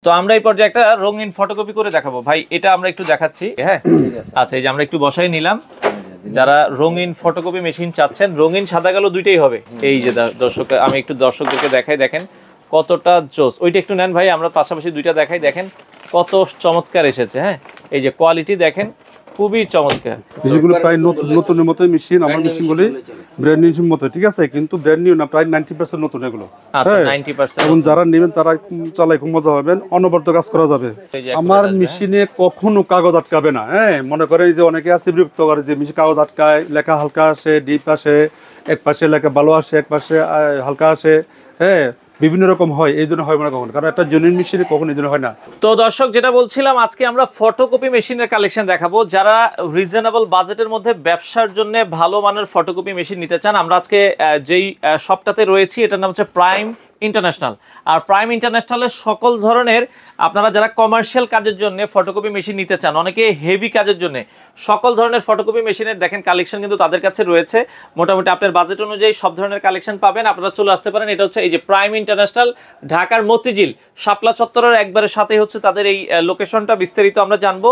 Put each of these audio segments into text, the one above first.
তো আমরা এই পর্যায়ে একটা রঙিন ফটোকপি করে দেখাবো ভাই, এটা আমরা একটু দেখাচ্ছি। হ্যাঁ আচ্ছা, এই যে আমরা একটু বসাই নিলাম। যারা রঙিন ফটোকপি মেশিন চাচ্ছেন, রঙিন সাদা কালো দুইটাই হবে। এই যে দর্শক, আমি একটু দর্শকদেরকে দেখাই, দেখেন কতটা জোস। ওইটা একটু নেন ভাই, আমরা পাশাপাশি দুইটা দেখাই, দেখেন কত চমৎকার এসেছে। হ্যাঁ এই যে কোয়ালিটি দেখেন, খুবই চমৎকার। যেগুলো প্রায় নতুনের মতো মেশিন, আমার মেশিন গুলি ব্র্যান্ড নিউ মতো, ঠিক আছে, কিন্তু ব্র্যান্ড নিউ না, প্রায় 90% নতুন এগুলো। আচ্ছা 90%। এখন যারা নেবেন তারা চালাই খুব মজা পাবেন, অনবরত কাজ করা যাবে। আমার মেশিনে কখনো কাগজ আটকাবে না। হ্যাঁ মনে করেন যে অনেকে আছে বিরক্ত করে যে মেশিন কাগজ আটকায়, লেখা হালকা আসে, ডিপ আসে, এক পাশে লেখা ভালো আসে, এক পাশে হালকা আসে। হ্যাঁ বিভিন্ন রকম হয়, এই জন্য হয় না কখনো, কারণ একটা জেনুইন মেশিনে কখনো এই জন্য হয় না। তো দর্শক যেটা বলছিলাম, আজকে আমরা ফটোকপি মেশিনের কালেকশন দেখাবো। যারা রিজনেবল বাজেটের মধ্যে ব্যবসার জন্য ভালো মানের ফটোকপি মেশিন নিতে চান, আমরা আজকে যেই শপটাতে রয়েছি এটার নাম হচ্ছে প্রাইম ইন্টারন্যাশনাল। আর প্রাইম ইন্টারন্যাশনালের সকল ধরনের আপনারা যারা কমার্শিয়াল কাজের জন্য ফটোকপি মেশিন নিতে চান, অনেকে হেভি কাজের জন্য, সকল ধরনের ফটোকপি মেশিনের দেখেন কালেকশন কিন্তু তাদের কাছে রয়েছে। মোটামুটি আপনার বাজেট অনুযায়ী সব ধরনের কালেকশন পাবেন, আপনারা চলে আসতে পারেন। এটা হচ্ছে এই যে প্রাইম ইন্টারন্যাশনাল, ঢাকার মতিঝিল শাপলা চত্বরের একবারে সাথেই হচ্ছে তাদের এই লোকেশনটা। বিস্তারিত আমরা জানবো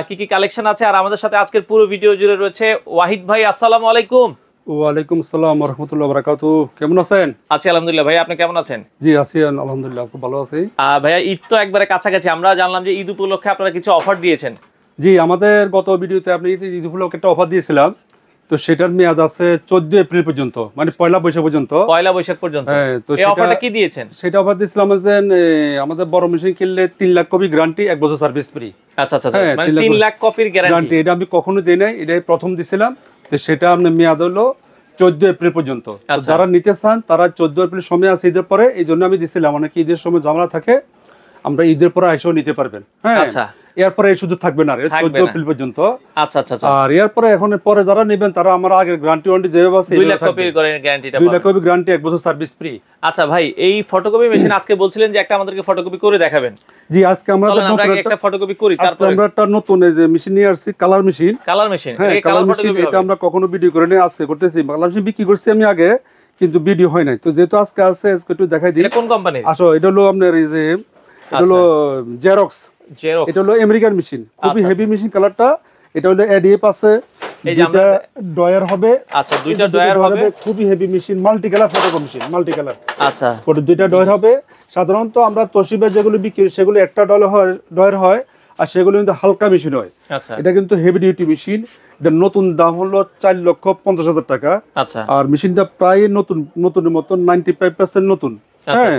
কি কি কালেকশন আছে। আর আমাদের সাথে আজকের পুরো ভিডিও জুড়ে রয়েছে ওয়াহিদ ভাই। আসসালামু আলাইকুম। ওয়ালাইকুম আসসালাম ওয়া রাহমাতুল্লাহি ওয়া বারাকাতুহু। কেমন আছেন? আছি আলহামদুলিল্লাহ। ভাই আপনি কেমন আছেন? জি আছি আলহামদুলিল্লাহ, খুব ভালো আছি। ভাইয়া ঈদ তো একবারে কাছাকাছি, আমরা জানলাম যে ঈদ উপলক্ষে আপনারা কিছু অফার দিয়েছেন। জি আমাদের গত ভিডিওতে আপনি ঈদ উপলক্ষে একটা অফার দিয়েছিলাম, তো সেটার মেয়াদ আছে 14 এপ্রিল পর্যন্ত, মানে পয়লা বৈশাখ পর্যন্ত। পয়লা বৈশাখ পর্যন্ত। হ্যাঁ, তো এই অফারটা কি দিয়েছেন? সেটা অফার দিয়েছিলাম যে আমাদের বড় মেশিন কিনলে 3 লাখ কপি গ্যারান্টি, 1 বছর সার্ভিস ফ্রি। আচ্ছা আচ্ছা, মানে 3 লাখ কপির গ্যারান্টি। এটা আমি কখনো দেই নাই, এটাই প্রথম দিছিলাম। তো সেটা আপনার মেয়াদ হলো 14 এপ্রিল পর্যন্ত। যারা নিতে চান তারা 14 এপ্রিল সময় আছে ঈদের পরে, এই জন্য আমি দিছিলাম। অনেকে ঈদের সময় ঝামেলা থাকে, আমরা ঈদের পরে এসেও নিতে পারবেন। হ্যাঁ আচ্ছা, এরপরে এই শুধু থাকবে না, 14 এপ্রিল পর্যন্ত। আচ্ছা আচ্ছা। আর এরপরে এখন পরে যারা নেবেন তারা আমার আগের গ্যারান্টি ওয়ারেন্টি যেভাবে আছে 2 লাখ কপির গ্যারান্টিটা পাবেন। 2 লাখ কপি গ্যারান্টি, 1 বছর সার্ভিস ফ্রি। আচ্ছা ভাই, এই ফটোকপি মেশিন আজকে বলছিলেন যে একটা আমাদেরকে ফটোকপি করে দেখাবেন। জি আজকে আমরা একটা ফটোকপি করি, তারপর আমরা একটা নতুন এই যে মেশিন নিয়ে আসছি, কালার মেশিন। কালার মেশিন, এই কালার মেশিন এটা আমরা কখনো ভিডিও করে নাই, আজকে করতেছি। কালার মেশিন বিক্রি করছি আমি আগে, কিন্তু ভিডিও হয় নাই। তো যেহেতু আজকে আছে আজকে একটু দেখাই দিই। এটা কোন কোম্পানির? আসো এটা হলো আপনার এই যে এটা হলো জেরক্স। এটা হলো আমেরিকান মেশিন, খুবই হেভি মেশিন। কালারটা এটা হলো এডিএফ আছে, দুইটা ডয়ার হবে। আচ্ছা দুইটা ডয়ার হবে, খুবই heavy machine, multi colour photocopy machine, multi colour. আচ্ছা ওটা দুইটা ডয়ার হবে। সাধারণত আমরা তোশিবা যেগুলো বিক্রি সেগুলো একটা ডয়ার হয়, আর সেগুলো কিন্তু হালকা মেশিন হয়। আচ্ছা এটা কিন্তু হেভি ডিউটি মেশিন। এটা নতুন দাম হলো 4,50,000 টাকা। আচ্ছা, আর মেশিনটা প্রায় নতুনের মতো 95% নতুন। হ্যাঁ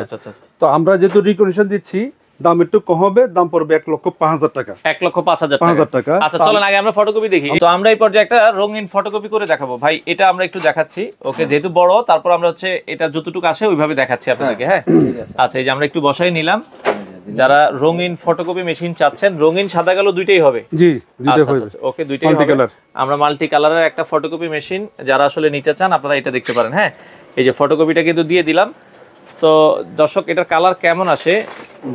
তো আমরা যেহেতু রিকন্ডিশন দিচ্ছি, দাম একটু কম হবে, দাম পড়বে 1,05,000 টাকা। 1,05,000 টাকা। আচ্ছা চলেন আগে আমরা ফটোকপি দেখি। তো আমরা এই পর্যায়ে একটা রঙিন ফটোকপি করে দেখাবো ভাই, এটা আমরা একটু দেখাচ্ছি। ওকে, যেহেতু বড়, তারপর আমরা হচ্ছে এটা যতটুকু আসে ওইভাবে দেখাচ্ছি আপনাদেরকে। হ্যাঁ আচ্ছা, এই যে আমরা একটু বসাই নিলাম। যারা রঙিন ফটোকপি মেশিন চাচ্ছেন, রঙিন সাদা কালো দুইটাই হবে। জি দুইটাই হবে। ওকে, দুইটাই হবে। আমরা মাল্টি কালারের একটা ফটোকপি মেশিন যারা আসলে নিতে চান আপনারা এটা দেখতে পারেন। হ্যাঁ এই যে ফটোকপিটা কিন্তু দিয়ে দিলাম। তো দর্শক এটার কালার কেমন আসে,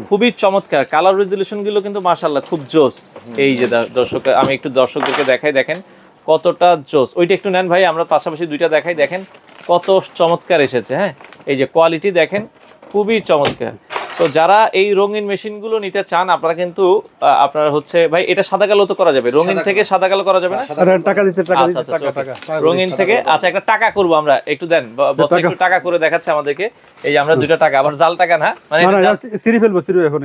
খুবই চমৎকার। কালার রেজুলেশন গুলো কিন্তু মাশাআল্লাহ খুব জোস। এই যে দর্শক, আমি একটু দর্শকদেরকে দেখাই, দেখেন কতটা জোস। ওইটা একটু নেন ভাই, আমরা পাশাপাশি দুইটা দেখাই, দেখেন কত চমৎকার এসেছে। হ্যাঁ এই যে কোয়ালিটি দেখেন, খুবই চমৎকার। তো যারা এই রঙিন মেশিনগুলো নিতে চান আপনারা কিন্তু আপনারা হচ্ছে ভাই এটা সাদা কালো তো করা যাবে, রঙিন থেকে সাদা কালো করা যাবে না? টাকা দিতে রঙিন থেকে। আচ্ছা একটা টাকা করব আমরা, একটু দেন বস, একটু টাকা করে দেখাচ্ছে আমাদেরকে। এই যে আমরা দুইটা টাকা, আবার জাল টাকা না, মানে সিরি ফেলবো, সিরি এখন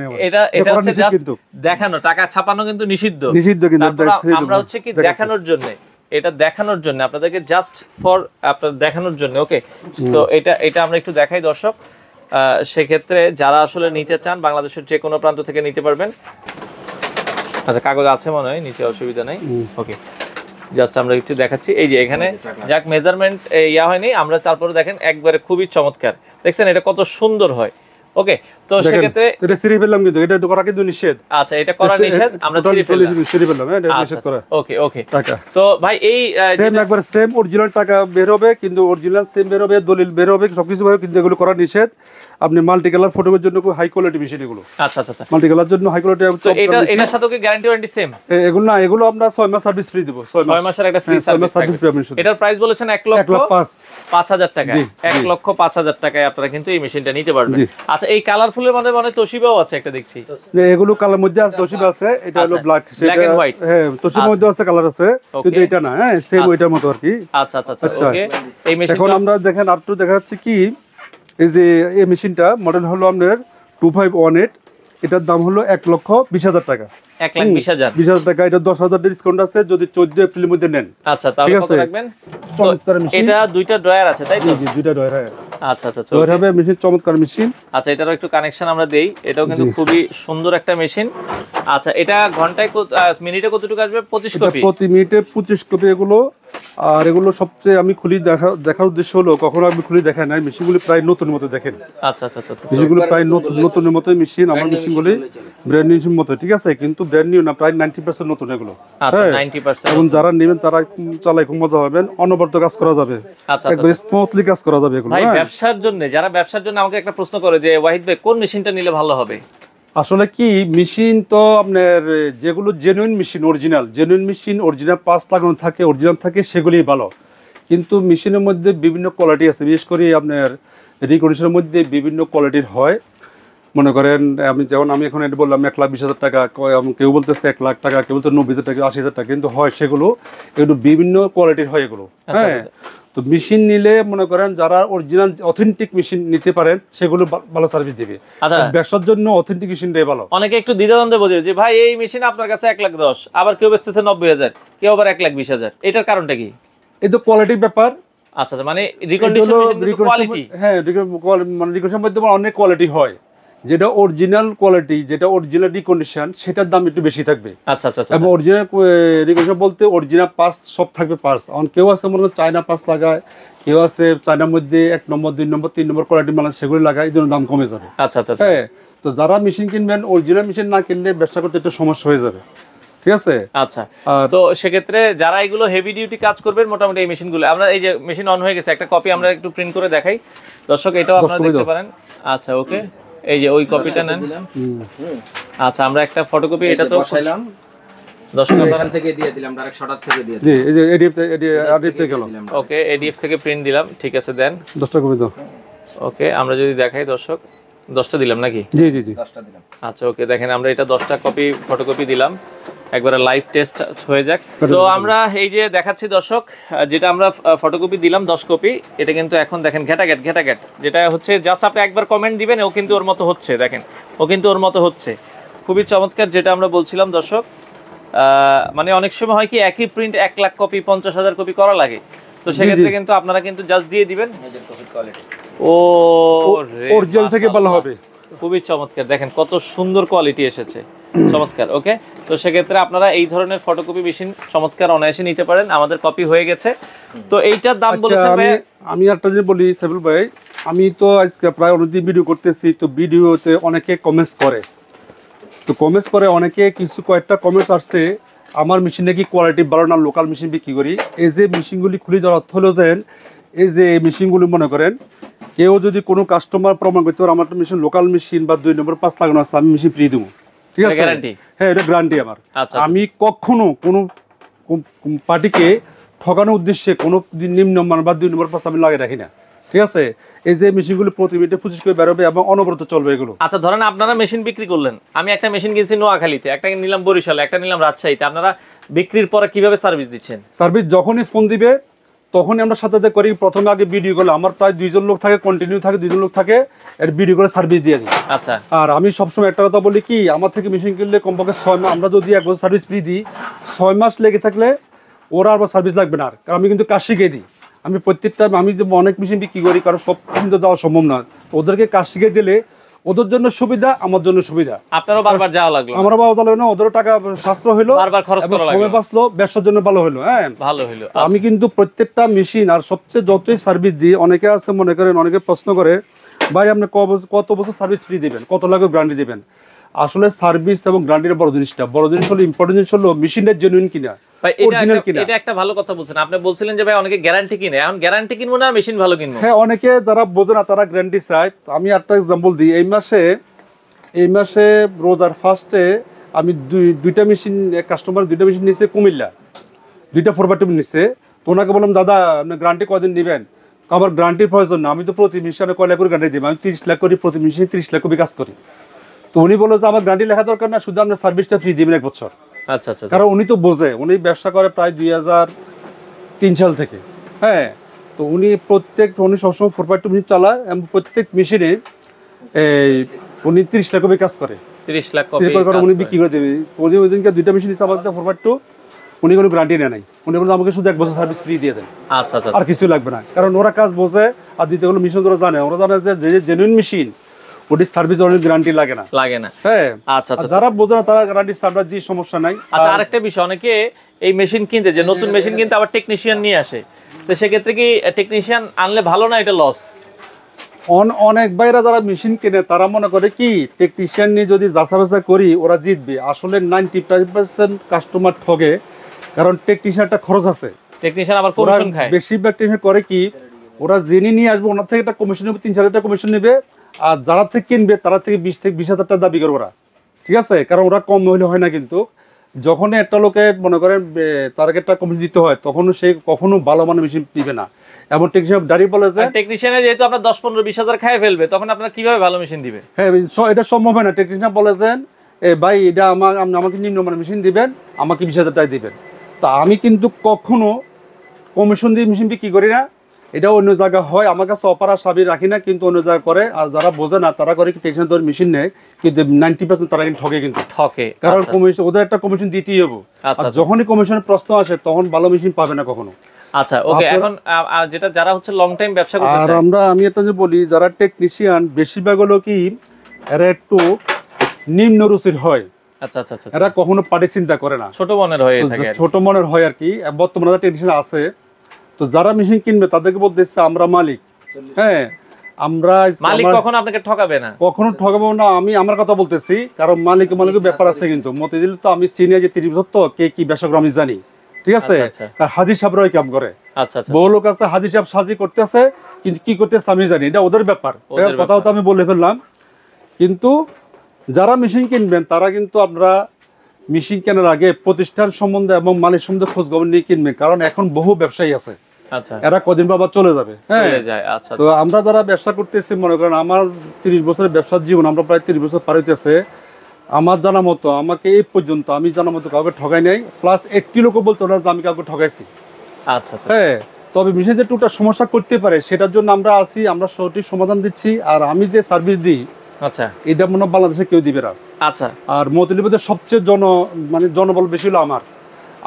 এটা হচ্ছে জাস্ট দেখানো, টাকা ছাপানো কিন্তু নিষিদ্ধ। কিন্তু আমরা হচ্ছে কি দেখানোর জন্য, এটা দেখানোর জন্য আপনাদেরকে, জাস্ট ফর আপনাদের দেখানোর জন্য। ওকে, তো এটা আমরা একটু দেখাই দর্শক। সেক্ষেত্রে যারা আসলে নিতে চান বাংলাদেশের যে কোনো প্রান্ত থেকে নিতে পারবেন। আচ্ছা কাগজ আছে মনে হয় নিচে, অসুবিধা নেই। ওকে, জাস্ট আমরা একটু দেখাচ্ছি। এই যে এখানে যাক মেজারমেন্ট ইয়া হয়নি, আমরা তারপরে দেখেন একবারে খুবই চমৎকার। দেখছেন এটা কত সুন্দর হয়। ওকে, তো সেক্ষেত্রে এটা সিরি ফেললাম, কিন্তু এটা করা কিন্তু নিষেধ। আচ্ছা এটা করা নিষেধ, আমরা সিরি ফেললাম। এটা নিষেধ করা। ওকে ওকে, টাকা তো ভাই এই সেম একবার সেম অরিজিনাল টাকা বের হবে, কিন্তু অরিজিনাল সেম বের হবে, দলিল বের হবে, সবকিছু বের হবে, কিন্তু এগুলো করা নিষেধ। আপনি মাল্টি কালার ফটোর জন্য হাই কোয়ালিটি মেশিন এগুলো। আচ্ছা আচ্ছা, মাল্টি কালার জন্য হাই কোয়ালিটি। তো এটার সাথে কি গ্যারান্টি ওয়ারেন্টি সেম? এগুলো না, এগুলো আমরা 6 মাস সার্ভিস ফ্রি দেব। 6 মাসের একটা ফ্রি সার্ভিস থাকবে। এটার প্রাইস বলেছেন 1,05,000 টাকা। 1,05,000 টাকায় আপনারা কিন্তু এই মেশিনটা নিতে পারবেন। আচ্ছা এই কালারফুল কালারফুলের মানে মানে তোশিবাও আছে একটা দেখছি। এগুলো কালার মধ্যে আছে, তোশিবা আছে, এটা হলো ব্ল্যাক, ব্ল্যাক এন্ড হোয়াইট। হ্যাঁ তোশিবার মধ্যে আছে কালার আছে, কিন্তু এটা না, হ্যাঁ সেম ওইটার মতো আর কি। আচ্ছা আচ্ছা আচ্ছা ওকে। এই মেশিন এখন আমরা দেখেন আর একটু দেখা যাচ্ছে কি, এই যে এই মেশিনটা মডেল হলো আপনার 2518, এটার দাম হলো 1,20,000 টাকা। 1,20,000 20,000 টাকা, এটা 10,000 ডিসকাউন্ট আছে যদি 14 এপ্রিলের মধ্যে নেন। আচ্ছা তাহলে কত রাখবেন? চমৎকার মেশিন, এটা দুইটা ড্রয়ার আছে তাই তো? জি দুইটা ড্রয়ার। হ্যাঁ আচ্ছা আচ্ছা আচ্ছা ড্রয়ার হবে মেশিন, চমৎকার মেশিন। আচ্ছা এটারও একটু কানেকশন আমরা দেই, এটাও কিন্তু খুবই সুন্দর একটা মেশিন। আচ্ছা এটা ঘন্টায় মিনিটে কতটুকু আসবে? 25 কপি প্রতি মিনিটে 25 কপি এগুলো। আর এগুলো সবচেয়ে আমি খুলি দেখার উদ্দেশ্য হলো, কখনো আমি খুলি দেখাই নাই, মেশিনগুলি প্রায় নতুন মতো দেখেন। আচ্ছা আচ্ছা আচ্ছা মেশিনগুলো প্রায় নতুনের মতোই মেশিন, আমার মেশিনগুলি ব্র্যান্ড নিউ মতো, ঠিক আছে, কিন্তু ব্র্যান্ড নিউ না, প্রায় 90% নতুন এগুলো। আচ্ছা 90%। এবং যারা নেবেন তারা চালাই খুব মজা পাবেন, অনবরত কাজ করা যাবে, আচ্ছা একদম স্মুথলি কাজ করা যাবে এগুলো। ভাই ব্যবসার জন্য, যারা ব্যবসার জন্য আমাকে একটা প্রশ্ন করে যে ওয়াহিদ ভাই কোন মেশিনটা নিলে ভালো হবে? আসলে কি মেশিন তো আপনার যেগুলো জেনুইন মেশিন, অরিজিনাল পাস লাগানো থাকে, অরিজিনাল থাকে, সেগুলি ভালো। কিন্তু মেশিনের মধ্যে বিভিন্ন কোয়ালিটি আছে, বিশেষ করে আপনার রিকন্ডিশনের মধ্যে বিভিন্ন কোয়ালিটির হয়। মনে করেন আমি এখন এটা বললাম 1,20,000 টাকা, কেউ বলতেছে 1,00,000 টাকা, কেউ বলতে 90,000 টাকা, 80,000 টাকা, কিন্তু হয় সেগুলো একটু বিভিন্ন কোয়ালিটির হয় এগুলো। হ্যাঁ তো মেশিন নিলে মনে করেন যারা অরিজিনাল অথেন্টিক মেশিন নিতে পারেন সেগুলো ভালো সার্ভিস দিবে। ব্যবসার জন্য অথেন্টিক মেশিনটাই ভালো। অনেকে একটু দ্বিধাদ্বন্দ্বে বোঝে যে ভাই এই মেশিন আপনার কাছে 1,10,000, আবার কেউ বেচতেছে 90,000, কেউ আবার 1,20,000, এটার কারণটা কি? এই তো কোয়ালিটির ব্যাপার। আচ্ছা মানে রিকন্ডিশন মেশিন কোয়ালিটি, হ্যাঁ মানে রিকন্ডিশনের মধ্যে অনেক কোয়ালিটি হয়, যেটা অরিজিনাল কোয়ালিটি, যেটা অরিজিনাল রিকন্ডিশন, সেটার দাম একটু বেশি থাকবে। আচ্ছা আচ্ছা আচ্ছা। এবং অরিজিনাল রিকন্ডিশন বলতে অরিজিনাল পার্টস সব থাকবে পার্টস। কেউ আছে মনে হয় চায়না পার্টস লাগায়, কেউ আছে চায়নার মধ্যে 1 নম্বর 2 নম্বর 3 নম্বর কোয়ালিটি মানে সেগুলো লাগায়, এই জন্য দাম কমে যাবে। আচ্ছা আচ্ছা। হ্যাঁ তো যারা মেশিন কিনবেন, অরিজিনাল মেশিন না কিনলে ব্যবসা করতে একটু সমস্যা হয়ে যাবে, ঠিক আছে। আচ্ছা তো সেক্ষেত্রে যারা এগুলো হেভি ডিউটি কাজ করবেন, মোটামুটি এই মেশিনগুলো আমরা, এই যে মেশিন অন হয়ে গেছে, একটা কপি আমরা একটু প্রিন্ট করে দেখাই দর্শক, এটাও আপনারা দেখতে পারেন। আচ্ছা ওকে, এই যে ওই কপিটা নেন। আচ্ছা আমরা একটা ফটোকপি এটা তো বসাইলাম, দর্শক আপনারা থেকে দিয়ে দিলাম, ডাইরেক্ট শর্টার থেকে দিয়ে দিলাম। জি এই যে এডিএফ থেকে গেল। ওকে এডিএফ থেকে প্রিন্ট দিলাম, ঠিক আছে দেন 10টা কপি দাও। ওকে আমরা যদি দেখাই দর্শক, 10টা দিলাম নাকি? জি জি জি 10টা দিলাম। আচ্ছা ওকে দেখেন আমরা এটা 10টা কপি ফটোকপি দিলাম, একবারে লাইভ টেস্ট হয়ে যাক। তো আমরা এই যে দেখাচ্ছি দর্শক, যেটা আমরা ফটোকপি দিলাম 10 কপি, এটা কিন্তু এখন দেখেন ঘেটাঘেট, যেটা হচ্ছে জাস্ট আপনি একবার কমেন্ট দিবেন, ও কিন্তু ওর মতো হচ্ছে, দেখেন ও কিন্তু ওর মতো হচ্ছে, খুবই চমৎকার। যেটা আমরা বলছিলাম দর্শক, মানে অনেক সময় হয় কি একই প্রিন্ট 1,00,000 কপি 50,000 কপি করা লাগে, তো সেক্ষেত্রে কিন্তু আপনারা কিন্তু জাস্ট দিয়ে দিবেন। ও অরিজিনাল থেকে ভালো হবে, খুবই চমৎকার, দেখেন কত সুন্দর কোয়ালিটি এসেছে, চমৎকার। ওকে তো সেক্ষেত্রে আপনারা এই ধরনের ফটোকপি মেশিন চমৎকার অনায়াসে নিতে পারেন। আমাদের কপি হয়ে গেছে, তো এইটার দাম বলেছেন ভাই। আমি একটা জিনিস বলি সাইফুল ভাই, আমি তো আজকে প্রায় অনেকদিন ভিডিও করতেছি, তো ভিডিওতে অনেকে কমেন্টস করে, অনেকে কয়েকটা কমেন্টস আসছে আমার মেশিন নাকি কোয়ালিটি ভালো না, লোকাল মেশিন বিক্রি করি। এই যে মেশিনগুলি খুলে দেওয়ার অর্থ হলো যে এই যে মেশিনগুলি মনে করেন কেউ যদি কোনো কাস্টমার প্রমাণ করতে পারে আমার মেশিন লোকাল মেশিন বা 2 নম্বর 5 লাগানো আছে, আমি মেশিন ফ্রি দেবো, ঠিক আছে। হ্যাঁ এটা গ্যারান্টি আমার। আমি কখনো কোনো পার্টিকে ঠকানোর উদ্দেশ্যে কোনো নিম্নমান বা 2 নম্বর 5 আমি লাগিয়ে রাখি না, ঠিক আছে। এই যে মেশিনগুলো প্রতি মিনিটে 25 করে বেরোবে এবং অনবরত চলবে এগুলো। আচ্ছা ধরেন আপনারা মেশিন বিক্রি করলেন, আমি একটা মেশিন কিনছি নোয়াখালীতে, একটা নিলাম বরিশালে, একটা নিলাম রাজশাহীতে, আপনারা বিক্রির পরে কিভাবে সার্ভিস দিচ্ছেন? সার্ভিস যখনই ফোন দিবে তখনই আমরা সাথে করি, প্রথমে আগে ভিডিও কল, আমার প্রায় 2জন লোক থাকে, কন্টিনিউ থাকে 2জন লোক থাকে, এর ভিডিও করে সার্ভিস দিয়ে দিই। আচ্ছা আর আমি সবসময় একটা কথা বলি কি, আমার থেকে মেশিন কিনলে কমপক্ষে 6 মাস, আমরা যদি 1 বছর সার্ভিস ফ্রি দিই, 6 মাস লেগে থাকলে ওরা আবার সার্ভিস লাগবে না। কারণ আমি কিন্তু কাজ শিখিয়ে দিই, আমি প্রত্যেকটা, আমি যে অনেক মেশিন বিক্রি করি, কারণ সব কিন্তু দেওয়া সম্ভব না, ওদেরকে কাজ শিখিয়ে দিলে ওদের জন্য সুবিধা, আমার জন্য সুবিধা। আপনারও বারবার যাওয়া লাগলো, আমারও বাবা লাগলো না, ওদেরও টাকা সাশ্রয় হলো, বারবার খরচ করা লাগলো, সময় বাঁচলো, ব্যবসার জন্য ভালো হলো। হ্যাঁ ভালো হলো। আমি কিন্তু প্রত্যেকটা মেশিন আর সবচেয়ে যতই সার্ভিস দিই, অনেকে আছে মনে করেন, অনেকে প্রশ্ন করে ভাই আপনি কত বছর সার্ভিস ফ্রি দিবেন, কত লাগবে গ্যারান্টি দিবেন। আসলে সার্ভিস এবং গ্যারান্টির বড় জিনিস হলো, ইম্পর্টেন্ট জিনিস হলো মেশিনের জেনুইন কিনা, অরিজিনাল কিনা। এটা একটা ভালো কথা বলছেন আপনি, বলছিলেন যে ভাই অনেকে গ্যারান্টি কিনে, এখন গ্যারান্টি কিনবো না মেশিন ভালো কিনবো। হ্যাঁ অনেকে যারা বোঝে না তারা গ্যারান্টি চায়। আমি একটা এক্সাম্পল দিই, এই মাসে রোজার ফার্স্টে আমি দুইটা মেশিন, এক কাস্টমার 2টা মেশিন নিচ্ছে কুমিল্লা, 2টা 4x2 নিচ্ছে। তো ওনাকে বললাম দাদা আপনি গ্যারান্টি কদিন নেবেন? আমার গ্যারান্টির প্রয়োজন না, আমি তো প্রতি মেশিনে কয় লাখ করে গ্যারান্টি দিই, আমি 30 লাখ করি প্রতি মেশিনে, 30 লাখ কপি কাজ করি। তো উনি বললো যে আমার গ্যারান্টি লেখা দরকার না, শুধু আপনার সার্ভিসটা ফ্রি দিবেন 1 বছর। আচ্ছা আচ্ছা কারণ উনি তো বোঝে, উনি ব্যবসা করে প্রায় 2003 সাল থেকে। হ্যাঁ, তো উনি সবসময় 4x2 মেশিন চালায় এবং প্রত্যেক মেশিনে এই উনি 30 লাখ কপি কাজ করে। 30 লাখ কপি উনি বিক্রি করে দেবে। উনি ওই দিনকে 2টা মেশিন নিচ্ছে আমার 4x2, উনি কোনো গ্যারান্টি নেয় নাই। উনি বললেন আমাকে শুধু 1 বছর সার্ভিস ফ্রি দিয়ে দেন, আচ্ছা আচ্ছা আর কিছু লাগবে না। কারণ ওরা কাজ বোঝে, আর দ্বিতীয় হলো মেশিন ওরা জানে যে জেনুইন মেশিন ওটি সার্ভিস ওর গ্যারান্টি লাগে না। হ্যাঁ, আচ্ছা আচ্ছা। যারা বোঝে না তারা গ্যারান্টি সার্ভিস দিয়ে সমস্যা নাই। আচ্ছা, আরেকটা বিষয়, অনেকে এই মেশিন কিনতে, যে নতুন মেশিন কিনতে আবার টেকনিশিয়ান নিয়ে আসে, তো সেক্ষেত্রে কি টেকনিশিয়ান আনলে ভালো না এটা লস? অনেক ভাইরা যারা মেশিন কেনে তারা মনে করে কি টেকনিশিয়ান নিয়ে যদি যাচাবাচা করি ওরা জিতবে। আসলে 95% কাস্টমার ঠগে, কারণ টেকনিশিয়ানটা খরচ আছে। টেকনিশিয়ান আবার কমিশন খায়। বেশিরভাগ টেকনিশিয়ান করে কি, ওরা জেনে নিয়ে আসবে, ওনার থেকে একটা কমিশন নেবে, 3-4 হাজার টাকা কমিশন নেবে, আর যারা থেকে কিনবে তারা থেকে 20,000 টাকা দাবি করবে ওরা। ঠিক আছে, কারণ ওরা কম হলে হয় না। কিন্তু যখন একটা লোকে মনে করেন তার একটা কমিশন দিতে হয়, তখন সে কখনো ভালো মানের মেশিন দিবে না। এমন টেকনিশিয়ান দাঁড়িয়ে বলে যে টেকনিশিয়ানে যেহেতু আপনার 10-15-20 হাজার খায় ফেলবে, তখন আপনারা কিভাবে ভালো মেশিন দিবে? হ্যাঁ, এটা সম্ভব হয় না। টেকনিশিয়ান বলে যে ভাই এটা আমাকে নিম্নমানের মেশিন দিবেন, আমাকে 20,000 টাকা দিবেন। তা আমি কিন্তু কখনো কমিশন দিয়ে মেশিন বিক্রি করি না। এটা অন্য জায়গা হয়, আমার কাছে অপার আর সাবি রাখি না, কিন্তু অন্য জায়গা করে। আর যারা বোঝে না তারা করে কি টেকনিশিয়ান ধরে মেশিন নেয়, কিন্তু 90% তারা কিন্তু ঠকে, কিন্তু ঠকে। কারণ কমিশন ওদের একটা কমিশন দিতেই হবে। আর যখনই কমিশনের প্রশ্ন আসে তখন ভালো মেশিন পাবে না কখনো। আচ্ছা, ওকে। এখন যেটা যারা হচ্ছে লং টাইম ব্যবসা করতে চায়, আর আমি এটা যে বলি, যারা টেকনিশিয়ান বেশিরভাগ হলো কি এরা একটু নিম্ন রুচির হয়। আচ্ছা আচ্ছা আচ্ছা। এরা কখনো পার্টি চিন্তা করে না, ছোট মনের হয়ে থাকে, ছোট মনের হয় আর কি। বর্তমানে টেকনিশিয়ান আছে, তো যারা মেশিন কিনবে তাদেরকে বলতেছে আমরা মালিক। হ্যাঁ, আমরা মালিক কখনো আপনাকে ঠকাবে না, কখনো ঠকাবো না। আমি আমার কথা বলতেছি, কারণ মালিকের ব্যাপার আছে। কিন্তু মতিঝিল তো আমি চিনি যে 30 বছর, তো কে কি ব্যবসা করে আমি জানি। ঠিক আছে, হাজির সাহেবরাই কাম করে। আচ্ছা আচ্ছা। বহু লোক আছে হাজির সাহেব সাজি করতেছে, কিন্তু কি করতেছে আমি জানি, এটা ওদের ব্যাপার। কথাও তো আমি বলে ফেললাম। কিন্তু যারা মেশিন কিনবেন তারা কিন্তু আপনারা মেশিন কেনার আগে প্রতিষ্ঠান সম্বন্ধে এবং মালিক সম্বন্ধে খোঁজ খবর নিয়ে কিনবেন, কারণ এখন বহু ব্যবসায়ী আছে। আচ্ছা, এরা কদিন বাবা চলে যাবে। হ্যাঁ, আচ্ছা। তো আমরা যারা ব্যবসা করতেছি, মনে করেন আমার 30 বছরের ব্যবসার জীবন, আমরা প্রায় 30 বছর পার হইতেছে। আমার জানা মতো আমাকে এই পর্যন্ত আমি জানা মতো কাউকে ঠকাই নাই, প্লাস 80 লোকও বলতে না যে আমি কাউকে ঠকাইছি। আচ্ছা আচ্ছা। হ্যাঁ, তবে মেশিন যে টুকটা সমস্যা করতে পারে সেটার জন্য আমরা আছি, আমরা সঠিক সমাধান দিচ্ছি। আর আমি যে সার্ভিস দিই, আচ্ছা, এটা মনে হয় বাংলাদেশে কেউ দিবে না। আচ্ছা। আর মতিলিপুরে সবচেয়ে জনবল বেশি হলো আমার।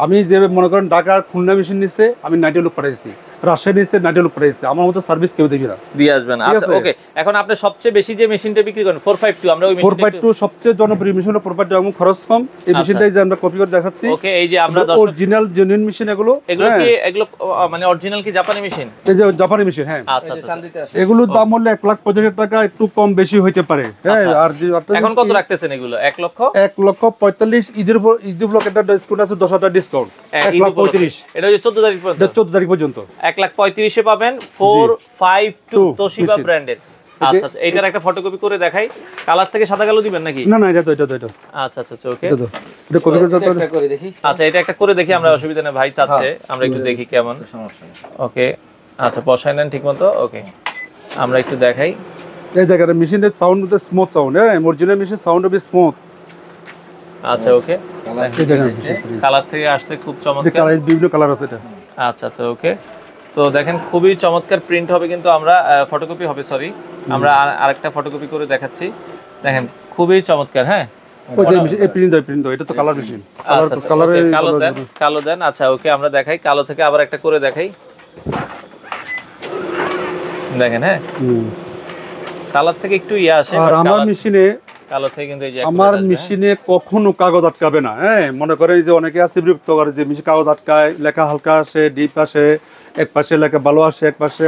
আমি যে মনে করেন ঢাকা খুলনা মেশিন নিচ্ছে, আমি 90 লোক পাঠাইছি, রাজশাহী নিচ্ছে 90 লোক পাঠাইছি। আমার মতো সার্ভিস কেউ দিবে না, দিয়ে আসবেন। আচ্ছা, ওকে। এখন আপনি সবচেয়ে বেশি যে মেশিনটা বিক্রি করেন 452, আমরা ওই 4x2 সবচেয়ে জনপ্রিয় মেশিন হলো 4x2 এবং খরচ কম। এই মেশিনটাই যে আমরা কপি করে দেখাচ্ছি। ওকে, এই যে আমরা অরিজিনাল জেনুইন মেশিন এগুলো কি এগুলো মানে অরিজিনাল কি জাপানি মেশিন? এই যে জাপানি মেশিন। হ্যাঁ, আচ্ছা আচ্ছা। এগুলোর দাম হলো 1,50,000 টাকা, একটু কম বেশি হইতে পারে। হ্যাঁ, আর এখন কত রাখতেছেন এগুলো? 1 লক্ষ 1,45,000। ঈদের ব্লক একটা ডিসকাউন্ট আছে, 10,000 টাকা ডিসকাউন্ট, 1,35,000। এটা হচ্ছে 14 তারিখ পর্যন্ত, 14 তারিখ পর্যন্ত 1,35,000 এ পাবেন 452 তোশিবা ব্র্যান্ডের। আচ্ছা আচ্ছা, এটার একটা ফটোকপি করে দেখাই। কালার থেকে সাদা কালো দিবেন নাকি? না, এটা আচ্ছা আচ্ছা, ওকে। এটা কপি করে দেখি। আচ্ছা, এটা একটা করে দেখি আমরা, অসুবিধা নেই, ভাই চাচ্ছে আমরা একটু দেখি কেমন। ওকে, আচ্ছা, বসাই নেন ঠিকমতো। ওকে, আমরা একটু দেখাই। এই দেখেন মেশিনের সাউন্ড হচ্ছে স্মুথ সাউন্ড। হ্যাঁ, অরিজিনাল মেশিন সাউন্ড হবে স্মুথ। আচ্ছা, ওকে। কালার থেকে আসছে খুব চমৎকার, কালার বিভিন্ন কালার আছে এটা। আচ্ছা আচ্ছা, ওকে। তো দেখেন খুবই চমৎকার প্রিন্ট হবে, কিন্তু আমরা ফটোকপি হবে, সরি, আমরা আরেকটা ফটোকপি করে দেখাচ্ছি। দেখেন খুবই চমৎকার। হ্যাঁ, ওই যে এই প্রিন্ট এটা তো কালার মেশিন। কালো দেন। আচ্ছা, ওকে, আমরা দেখাই কালো থেকে আবার একটা করে দেখাই। দেখেন, হ্যাঁ, কালার থেকে একটু আসে। আর আমার মেশিনে কালো থেকে কিন্তু এই যে আমার মেশিনে কখনো কাগজ আটকাবে না। হ্যাঁ, মনে করেন যে অনেকে আছে বিরক্ত করে যে মেশিন কাগজ আটকায়, লেখা হালকা আসে, ডিপ আসে, এক পাশে লেখা ভালো আসে, এক পাশে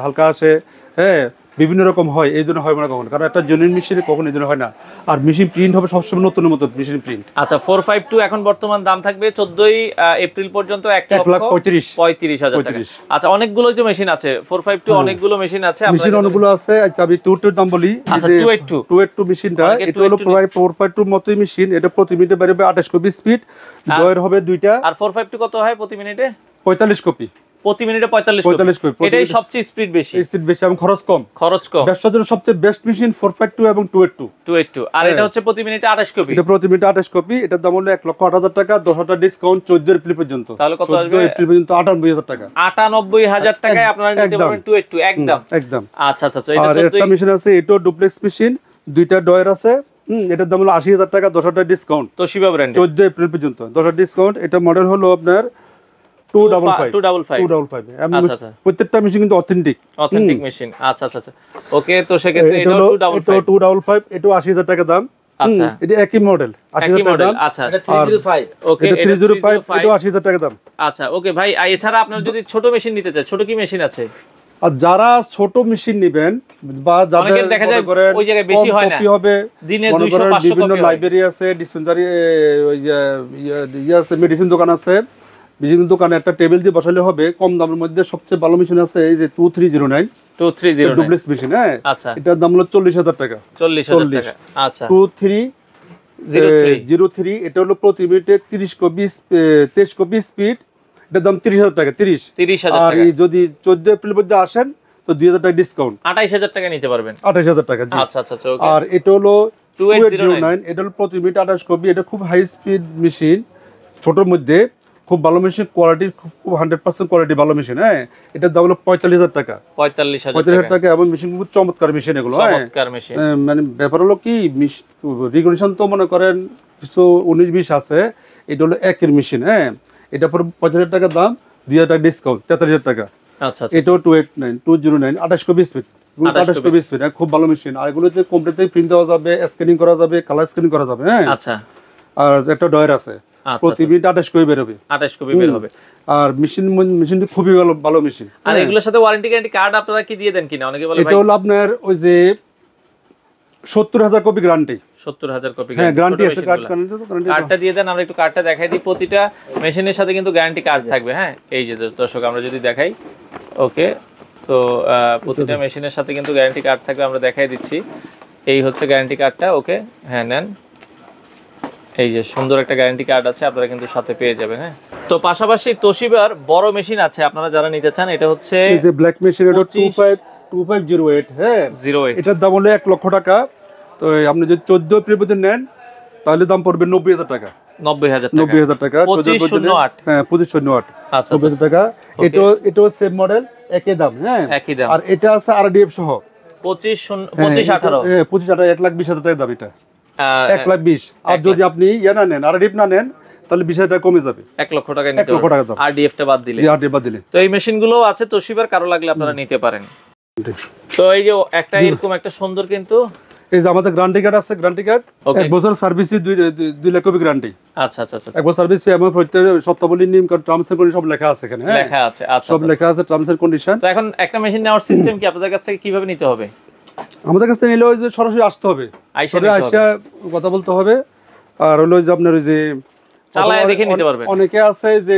হালকা আসে। হ্যাঁ, বিভিন্ন রকম হয়, এই জন্য হয় না কখনো, কারণ একটা জেনুইন মেশিনে কখনো এই জন্য হয় না। আর মেশিন প্রিন্ট হবে সবসময় নতুন মতো মেশিন প্রিন্ট। আচ্ছা, 452 এখন বর্তমান দাম থাকবে 14 এপ্রিল পর্যন্ত 1,35,000 টাকা। আচ্ছা, অনেকগুলো যে মেশিন আছে 452, অনেকগুলো মেশিন আছে, মেশিন অনেকগুলো আছে। আচ্ছা, আমি 282 দাম বলি। আচ্ছা, 282 মেশিনটা এটা হলো প্রায় 452 মতোই মেশিন। এটা প্রতি মিনিটে বেরোবে 28 কপি স্পিড, ডয়ের হবে দুইটা। আর 452 কত হয় প্রতি মিনিটে? 45 কপি। প্রতি মিনিটে 45 কপি। এটাই সবচেয়ে স্পিড বেশি। স্পিড বেশি এবং খরচ কম। ব্যবসার জন্য সবচেয়ে বেস্ট মেশিন 452 এবং 282। আর এটা হচ্ছে প্রতি মিনিটে 28 কপি। এটা প্রতি মিনিটে 28 কপি। এটার দাম হলো 1,08,000 টাকা, 10,000 ডিসকাউন্ট 14 এপ্রিল পর্যন্ত। তাহলে কত আসবে? 14 এপ্রিল পর্যন্ত 98,000 টাকা। 98,000 টাকায় আপনারা নিতে পারবেন 282 একদম। আচ্ছা এটা আর একটা মেশিন আছে, এটা ডুপ্লেক্স মেশিন, দুইটা ডয়ার আছে। এটার দাম হলো 80,000 টাকা, 10,000 ডিসকাউন্ট। তোশিবা ব্র্যান্ড 14 এপ্রিল পর্যন্ত 10,000 ডিসকাউন্ট। এটা মডেল হলো আপনার 255। আচ্ছা প্রত্যেকটা মেশিন কিন্তু অথেন্টিক মেশিন। আচ্ছা ওকে, তো সেক্ষেত্রে এটা 255, এটা 80,000 টাকা দাম। আচ্ছা, এটা একই মডেল, 80,000 টাকা দাম। আচ্ছা, এটা 305। ওকে, এটা 305, এটা 80,000 টাকা দাম। আচ্ছা ওকে ভাই, এছাড়া আপনারা যদি ছোট মেশিন নিতে চান, ছোট কি মেশিন আছে? আর যারা ছোট মেশিন নেবেন বা যাদের দেখা যায় ওই জায়গায় বেশি হয় না, কপি হবে, দিনে 200-500 বিভিন্ন কপি, লাইব্রেরি আছে, ডিসপেন্সারি, ওই আছে, মেডিসিন দোকান আছে, বিভিন্ন দোকানে একটা টেবিল দিয়ে বসালে হবে। কম দামের মধ্যে সবচেয়ে ভালো মেশিন আছে এই যে 2309 ডুপ্লেক্স মেশিন। হ্যাঁ, আচ্ছা, এটার দাম হলো 40,000 টাকা। 40,000 টাকা। আচ্ছা, 2303, এটা হলো প্রতি মিনিটে 23 কপি স্পিড। এটার দাম 30,000 টাকা। 30,000 আর টাকা। যদি 14 এপ্রিল মধ্যে আসেন তো 2,000 টাকা ডিসকাউন্ট, 28,000 টাকা নিতে পারবেন। 28,000 টাকা। আচ্ছা ওকে। আর এটা হলো 2809, এটা হলো প্রতি মিনিটে 28 কপি। এটা খুব হাই স্পিড মেশিন, ছোটর মধ্যে খুব ভালো মেশিন, কোয়ালিটি খুব 100% কোয়ালিটি ভালো মেশিন। হ্যাঁ, এটার দাম হলো 45,000 টাকা। 45,000 টাকা। এবং মেশিন খুব চমৎকার মেশিন এগুলো। চমৎকার মেশিন। মানে ব্যাপার হলো কি, রেগুলেশন তো মনে করেন কিছু 19-20 আছে। এটা হলো একের মেশিন। হ্যাঁ, এটা পরে 45,000 টাকা দাম, 2,000 টাকা ডিসকাউন্ট, 43,000 টাকা। আচ্ছা, এটাও 209 28 কপি স্পিড। 28 কপি স্পিড, খুব ভালো মেশিন। আর এগুলোতে কম্পিউটারে প্রিন্ট দেওয়া যাবে, স্ক্যানিং করা যাবে, কালার স্ক্যানিং করা যাবে। হ্যাঁ, আচ্ছা। আর একটা ডয়ার আছে, প্রতি মিনিট 28 কপি বের হবে। 28 কপি বের হবে। আর মেশিনটি খুবই ভালো মেশিন। আর এগুলোর সাথে ওয়ারেন্টি গ্যারান্টি কার্ড আপনারা কি দিয়ে দেন কিনা? অনেকে বলে ভাই এটা হলো আপনার ওই যে 70,000 কপি গ্যারান্টি। 70,000 কপি গ্যারান্টি আছে। কার্ডটা দিয়ে দেন, আমরা একটু কার্ডটা দেখাই দিই। প্রতিটা মেশিনের সাথে কিন্তু গ্যারান্টি কার্ড থাকবে। হ্যাঁ, এই যে দর্শক আমরা যদি দেখাই, ওকে, তো প্রতিটা মেশিনের সাথে কিন্তু গ্যারান্টি কার্ড থাকবে, আমরা দেখাই দিচ্ছি। এই হচ্ছে গ্যারান্টি কার্ডটা। ওকে, হ্যাঁ নেন, এই যে সুন্দর একটা গ্যারান্টি কার্ড আছে, আপনারা কিন্তু সাথে পেয়ে যাবেন। হ্যাঁ, তো পাশাপাশি তোশিবার বড় মেশিন আছে আপনারা যারা নিতে চান। এটা হচ্ছে এই যে ব্ল্যাক মেশিন, এটা 2508। হ্যাঁ, 08। এটার দাম হলো 1 লক্ষ টাকা। তো আপনি যদি 14 এপ্রিল পর্যন্ত নেন তাহলে দাম পড়বে 90,000 টাকা। 90,000 টাকা। 2508। হ্যাঁ, 2508। আচ্ছা, 90,000 টাকা। এটাও সেম মডেল, একই দাম। হ্যাঁ, একই দাম। আর এটা আছে আরডিএফ সহ 2518। 25,000, 1,20,000 টাকা দাম এটা। 1,20,000। আর যদি আপনি না নেন, আরডিএফ না নেন, তাহলে 20,000 টাকা কমে যাবে। 1 লক্ষ টাকা নিতে 1 লক্ষ টাকা দাম, আরডিএফ টা বাদ দিলে। আরডিএফ বাদ দিলে। তো এই মেশিনগুলো আছে তোশিবার, কারো লাগলে আপনারা নিতে পারেন। তো এই যে একটা এরকম একটা সুন্দর, কিন্তু এই যে আমাদের গ্যারান্টি কার্ড আছে, গ্যারান্টি কার্ড 1 বছর সার্ভিসে 2 লাখ কপি গ্যারান্টি। আচ্ছা 1 বছর সার্ভিস, এবং প্রত্যেক শর্তাবলী, নিয়ম, টার্মস এন্ড কন্ডিশন সব লেখা আছে এখানে। হ্যাঁ, লেখা আছে। আচ্ছা, সব লেখা আছে, টার্মস এন্ড কন্ডিশন। তো এখন একটা মেশিন নেওয়ার সিস্টেম কি আপনাদের কাছ থেকে কিভাবে নিতে হবে? আমাদের কাছ থেকে নিলে ওই যে সরাসরি আসতে হবে, আইসা কথা বলতে হবে। আর হলো যে আপনার ওই যে চালায় দেখে নিতে পারবেন। অনেকে আছে যে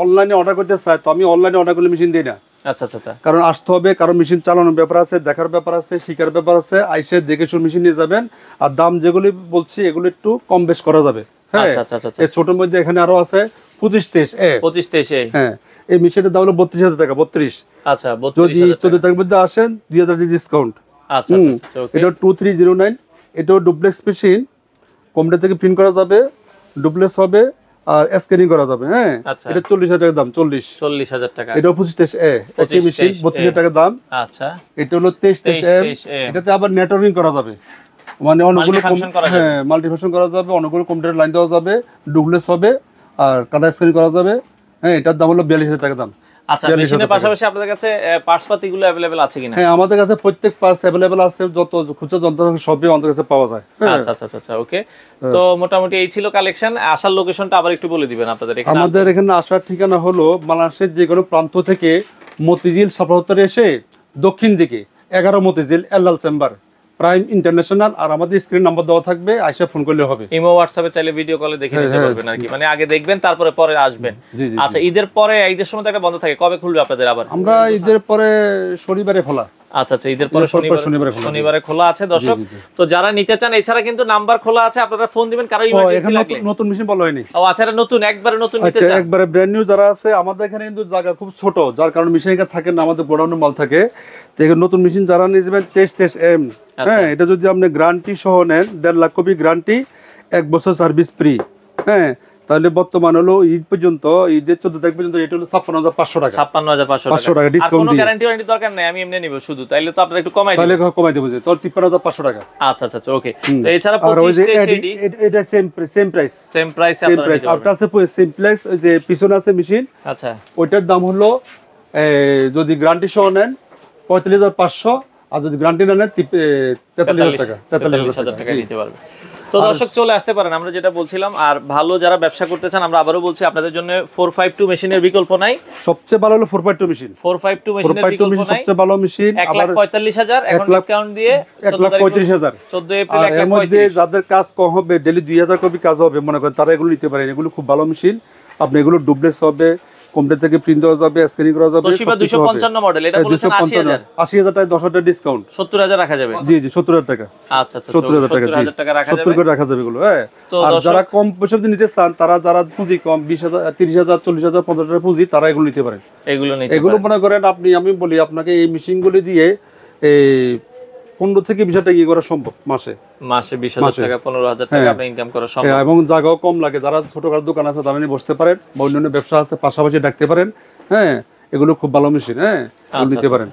অনলাইনে অর্ডার করতে চায়, তো আমি অনলাইনে অর্ডার করলে মেশিন দিই না। আচ্ছা। কারণ আসতে হবে, কারণ মেশিন চালানোর ব্যাপার আছে, দেখার ব্যাপার আছে, শিকার ব্যাপার আছে। আইসে দেখে শুনে মেশিন নিয়ে যাবেন। আর দাম যেগুলি বলছি এগুলো একটু কম বেশ করা যাবে। হ্যাঁ, আচ্ছা। এই ছোটোর মধ্যে এখানে আরো আছে 2523। হ্যাঁ, এই মেশিনের দাম হলো 32,000 টাকা। 32। আচ্ছা, যদি 14 তারিখের মধ্যে আসেন 2,000 টাকা ডিসকাউন্ট। আচ্ছা। এটা 2309। এটাও ডুপ্লেক্স মেশিন, কম্পিউটার থেকে প্রিন্ট করা যাবে, ডুপ্লেক্স হবে, আর স্ক্যানিং করা যাবে। হ্যাঁ, এটা 40,000 টাকা দাম। 40,000 টাকা। এটা 2523A, একই মেশিন, 32,000 টাকা দাম। আচ্ছা, এটা হলো 2323M। এটাতে আবার নেটওয়ার্কিং করা যাবে, মানে অনেকগুলো মাল্টিফাংশন করা যাবে, অনেকগুলো কম্পিউটার লাইন দেওয়া যাবে, ডুপ্লেক্স হবে, আর কালার স্ক্যানিং করা যাবে। হ্যাঁ, এটার দাম হলো 42,000 টাকা দাম। আচ্ছা, মেশিনের পাশাপাশি আপনাদের কাছে পার্টস পাতিগুলো अवेलेबल আছে কিনা? হ্যাঁ, আমাদের কাছে প্রত্যেক পার্টস अवेलेबल আছে, যত খুচরা যন্ত্র সবই আমাদের কাছে পাওয়া যায়। আচ্ছা, ওকে। তো মোটামুটি এই ছিল কালেকশন। আসার লোকেশনটা আবার একটু বলে দিবেন আপনাদের এখানে। আমাদের এখানে আসার ঠিকানা হলো বাংলাদেশের যে কোনো প্রান্ত থেকে মতিঝিল সাপ্তাহতরে এসে দক্ষিণ দিকে 11 মতিঝিল এলাল চেম্বার প্রাইম ইন্টারন্যাশনাল। আর আমাদের স্ক্রিন নাম্বার দেওয়া থাকবে, আইসা ফোন করলে হবে। ইমো হোয়াটসঅ্যাপে চাইলে ভিডিও কলে দেখে নিতে পারবেন আর কি, মানে আগে দেখবেন তারপরে পরে আসবেন। আচ্ছা, ঈদের সময় তো একটা বন্ধ থাকে, কবে খুলবে আপনাদের আবার? আমরা ঈদের পরে শনিবারে খোলা। আচ্ছা আচ্ছা, ঈদের পরে শনিবারে খোলা আছে দর্শক। তো যারা নিতে চান, এছাড়া কিন্তু নাম্বার খোলা আছে, আপনারা ফোন দিবেন কারো ইমার্জেন্সি লাগলে। নতুন মেশিন বলা হয়নি। ও আচ্ছা, এটা নতুন, একবারে নতুন নিতে আচ্ছা, চান। একবারে ব্র্যান্ড নিউ যারা আছে, আমাদের এখানে কিন্তু জায়গা খুব ছোট, যার কারণে মেশিন এখানে থাকে না, আমাদের গোডাউনে মাল থাকে। তো নতুন মেশিন যারা নিয়ে যাবেন 23M, হ্যাঁ, এটা যদি আপনি গ্যারান্টি সহ নেন 1.5 লাখ কপি গ্যারান্টি, 1 বছর সার্ভিস ফ্রি, হ্যাঁ, তাহলে বর্তমান হলো ঈদ পর্যন্ত, ঈদের 14 তারিখ পর্যন্ত এটা হলো 56,500 টাকা। 56,500 টাকা ডিসকাউন্ট। কোনো গ্যারান্টি ওয়ারেন্টি দরকার নাই, আমি এমনি নিব শুধু, তাইলে তো আপনারা একটু কমাই দিবেন। তাহলে কমাই দেব যে, তো 53,500 টাকা। আচ্ছা আচ্ছা আচ্ছা, ওকে। তো এছাড়া 25 এটা সেম প্রাইস আপনারা নিতে পারবেন। আপনার আছে সিমপ্লেক্স, ওই যে পিছনে আছে মেশিন, আচ্ছা, ওইটার দাম হলো যদি গ্যারান্টি সহ নেন 45,500, আর যদি গ্যারান্টি না নেন 43,000 টাকা। 43,000 টাকা নিতে পারবে। তো দর্শক চলে আসতে পারেন, আমরা যেটা বলছিলাম। আর ভালো যারা ব্যবসা করতে চান, আমরা আবারও বলছি আপনাদের জন্য 452 মেশিনের বিকল্প নাই। সবচেয়ে ভালো হলো 452 মেশিন। 452 মেশিনের বিকল্প নাই, সবচেয়ে ভালো মেশিন। 1,45,000 এখন ডিসকাউন্ট দিয়ে 1,35,000। 14 এপ্রিল এর মধ্যে যাদের কাজ কম হবে, ডেইলি 2,000 কপি কাজ হবে, মনে করেন তারা এগুলো নিতে পারেন। এগুলো খুব ভালো মেশিন, আপনি এগুলো ডুপ্লেক্স হবে, কমপ্লিট থেকে প্রিন্ট দেওয়া যাবে, স্ক্যানিং করা যাবে। তোশিবা 255 মডেল, এটা বলেছেন 80,000। 80,000 টাকা 10,000 ডিসকাউন্ট, 70,000 রাখা যাবে। জি জি, 70,000 টাকা। আচ্ছা আচ্ছা, 70,000 টাকা রাখা যাবে, 70 করে রাখা যাবে এগুলো, হ্যাঁ। আর যারা কম পয়সা নিতে চান, যারা পুঁজি কম, 20,000, 30,000, 40,000, 50,000 পুঁজি, তারা এগুলো নিতে পারেন। এগুলো মনে করেন আমি বলি আপনাকে, এই মেশিনগুলো দিয়ে এই 15 থেকে 20,000 টাকা করা সম্ভব মাসে 20,000 টাকা 15,000 টাকা আপনি ইনকাম করা সম্ভব, এবং জায়গাও কম লাগে। যারা ছোটখাটো দোকান আছে তারা নিয়ে বসতে পারেন, বা অন্যান্য ব্যবসা আছে পাশাপাশি ডাকতে পারেন, হ্যাঁ। এগুলো খুব ভালো মেশিন, হ্যাঁ, নিতে পারেন।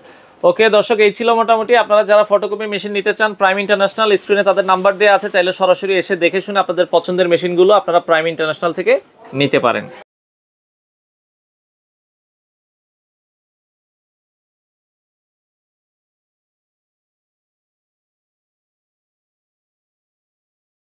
ওকে দর্শক, এই ছিল মোটামুটি। আপনারা যারা ফটোকপি মেশিন নিতে চান, প্রাইম ইন্টারন্যাশনাল স্ক্রিনে তাদের নাম্বার দেওয়া আছে, চাইলে সরাসরি এসে দেখে শুনে আপনাদের পছন্দের মেশিনগুলো আপনারা প্রাইম ইন্টারন্যাশনাল থেকে নিতে পারেন।